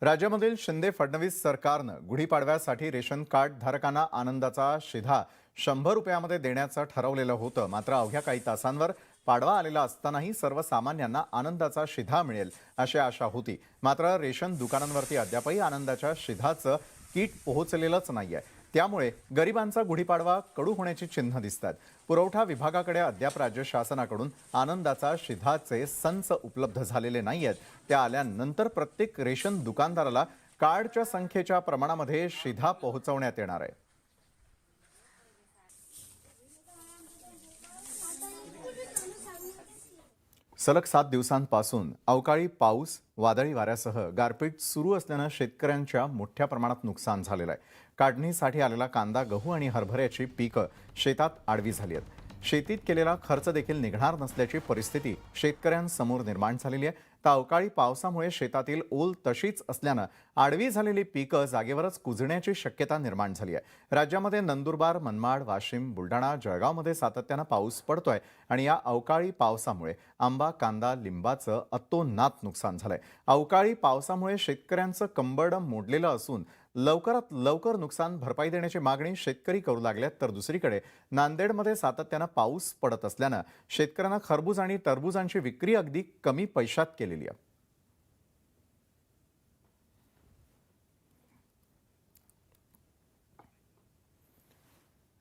राज्यामधील शिंदे फडणवीस सरकारनं गुढीपाडव्यासाठी ration card धारकांना आनंदाचा शिधा 100 रुपयामध्ये देण्याचं ठरवलेलं होतं। मात्र अवघ्या काही तासांवर पाडवा आलेला असतानाही सर्वसामान्यांना आनंदाचा शिधा मिळेल अशी आशा होती। मात्र रेशन दुकानांवरती अद्यापही आनंदाच्या शिधाचं किट पोहोचलेलंच नाहीये। त्यामुळे गरिबांचा गुढीपाडवा कडू होण्याची चिन्ह दिसतात। पुरवठा विभागाकडे अद्याप राज्य शासनाकडून आनंदाचा शिधाचे संच उपलब्ध झालेले नाहीयेत। त्या आल्यानंतर प्रत्येक रेशन दुकानदाराला कार्डच्या संख्येच्या प्रमाणामध्ये शिधा पोहोचवण्यात येणार आहे। सलग 7 दिवसांपासून अवकाळी पाऊस, वादळी वाऱ्यासह गारपीट सुरू असल्यानं शेतकऱ्यांच्या मोठ्या प्रमाणात नुकसान झालेलं आहे। काढणीसाठी आलेला कांदा, गहू आणि हरभऱ्याची पिकं शेतात आडवी झाली आहेत। शेतीत केलेला खर्च देखील निघणार नसल्याची परिस्थिती शेतकऱ्यांसमोर निर्माण झालेली आहे। तर अवकाळी पावसामुळे शेतातील ओल तशीच असल्यानं आडवी झालेली पिकं जागेवरच कुजण्याची शक्यता निर्माण झाली आहे। राज्यामध्ये नंदुरबार, मनमाड, वाशिम, बुलढाणा, जळगावमध्ये सातत्यानं पाऊस पडतोय आणि या अवकाळी पावसामुळे आंबा, कांदा, लिंबाचं अतोनात नुकसान झालंय। अवकाळी पावसामुळे शेतकऱ्यांचं कंबरडं मोडलेलं असून लवकरात लवकर नुकसान भरपाई देण्याची मागणी शेतकरी करू लागल्यात। तर दुसरीकडे नांदेडमध्ये सातत्यानं पाऊस पडत असल्यानं शेतकऱ्यांना खरबूज आणि टरबूजांची विक्री अगदी कमी पैशात केलेली आहे।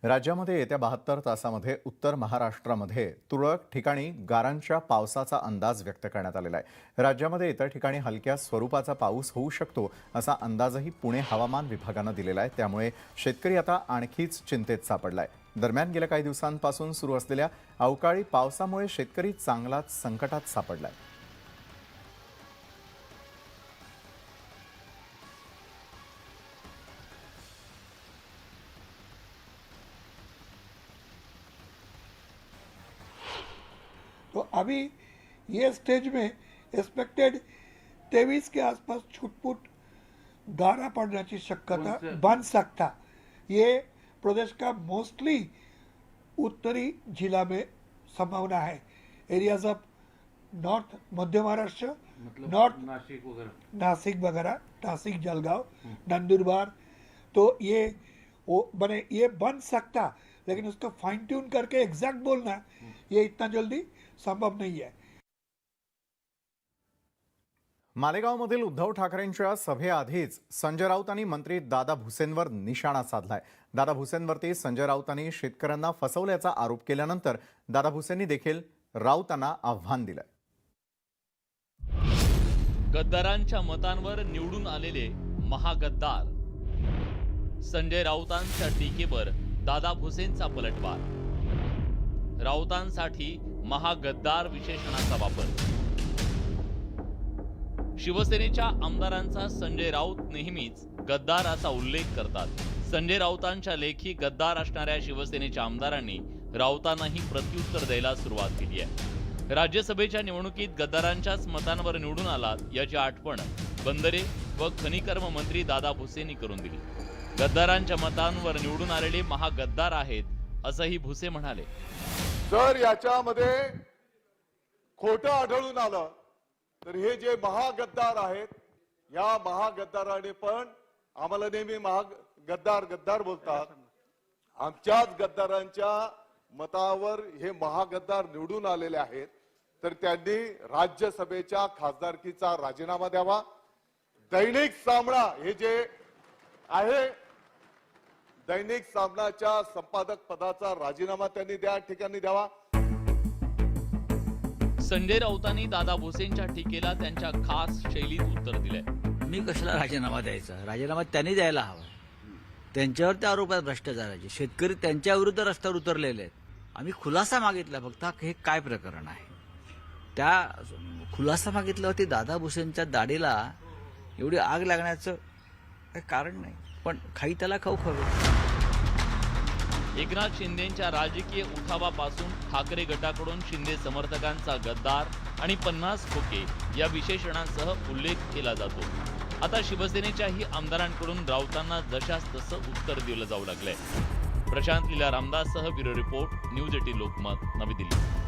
राज्यामध्ये येत्या 72 तासामध्ये उत्तर महाराष्ट्रामध्ये तुरळक ठिकाणी गारांच्या पावसाचा अंदाज व्यक्त करण्यात आलेला आहे। राज्यामध्ये इतर ठिकाणी हलक्या स्वरूपाचा पाऊस होऊ शकतो असा अंदाजही पुणे हवामान विभागानं दिलेला आहे। त्यामुळे शेतकरी आता आणखीच चिंतेत सापडलाय। दरम्यान गेल्या काही दिवसांपासून सुरू असलेल्या अवकाळी पावसामुळे शेतकरी चांगलाच संकटात सापडलाय। तो अभी ये स्टेज में एक्सपेक्टेड 23 के आसपास छुटपुट गारा पड़ने की शक्यता बन सकता। ये प्रदेश का मोस्टली उत्तरी जिला में संभावना है। एरियाज ऑफ नॉर्थ मध्य महाराष्ट्र, मतलब नॉर्थ नासिक वगैरह, नासिक जलगांव, नंदुरबार, तो ये बन सकता। लेकिन उसको फाइन ट्यून करके एग्जैक्ट बोलना ये इतना जल्दी संभव नहीं है। मालेगावमधील उद्धव ठाकरेंच्या सभेआधीच संजय राऊतांनी मंत्री दादा भुसेंवर निशाणा साधलाय। दादा भुसेंवरती संजय राऊतांनी शेतकऱ्यांना फसवल्याचा आरोप केल्यानंतर दादा भुसेंनी देखील राऊतांना आव्हान दिलंय। गद्दारांच्या मतांवर निवडून आलेले महागद्दार संजय राऊतांच्या टीकेवर दादा भुसेंचा पलटवार। राऊतांसाठी महागद्दार विशेषणाचा वापर। शिवसेनेच्या आमदारांचा संजय राऊत नेहमीच गद्दार असा उल्लेख करतात। संजय राऊतांच्या लेखी गद्दार असणाऱ्या शिवसेनेच्या आमदारांनी राऊतांनाही प्रत्युत्तर द्यायला सुरुवात केली आहे। राज्यसभेच्या निवडणुकीत गद्दारांच्याच मतांवर निवडून आलात याची आठवण बंदरे व खनिकर्म मंत्री दादा भुसेंनी करून दिली। गद्दारांच्या मतांवर निवडून आलेले महागद्दार आहेत असंही भुसे म्हणाले। जर याच्यामध्ये खोटं आढळून आलं तर हे जे महागद्दार आहेत या महागद्दाराने पण आम्हाला नेहमी गद्दार गद्दार बोलतात। आमच्याच गद्दारांच्या मतावर हे महागद्दार निवडून आलेले आहेत तर त्यांनी राज्यसभेच्या खासदारकीचा राजीनामा द्यावा। दैनिक सामना हे जे आहे दैनिक सामनाच्या संपादक पदाचा राजीनामा त्यांनी त्या ठिकाणी द्यावा। संजय राऊतांनी दादा भुसेंच्या टीकेला त्यांच्या खास शैलीत उत्तर दिले। मी कशाला राजीनामा द्यायचा? राजीनामा त्यांनी द्यायला हवा। त्यांच्यावर त्या आरोप आहेत भ्रष्टाचाराचे। शेतकरी त्यांच्या विरुद्ध रस्त्यावर उतरलेले आहेत। आम्ही खुलासा मागितला फक्त हे काय प्रकरण आहे। त्या खुलासा मागितल्यावरती दादा भुसेंच्या दाढीला एवढी आग लागण्याचं काही कारण नाही, पण खाई त्याला खाऊ खावे। एकनाथ शिंदेंच्या राजकीय उठावापासून ठाकरे गटाकडून शिंदे समर्थकांचा गद्दार आणि 50 खोके या विशेषणांसह उल्लेख केला जातो। आता शिवसेनेच्याही आमदारांकडून राऊतांना जशास तसं उत्तर दिलं जाऊ लागलंय। प्रशांत लीला रामदाससह ब्युरो रिपोर्ट, न्यूज 18 लोकमत, नवी दिल्ली।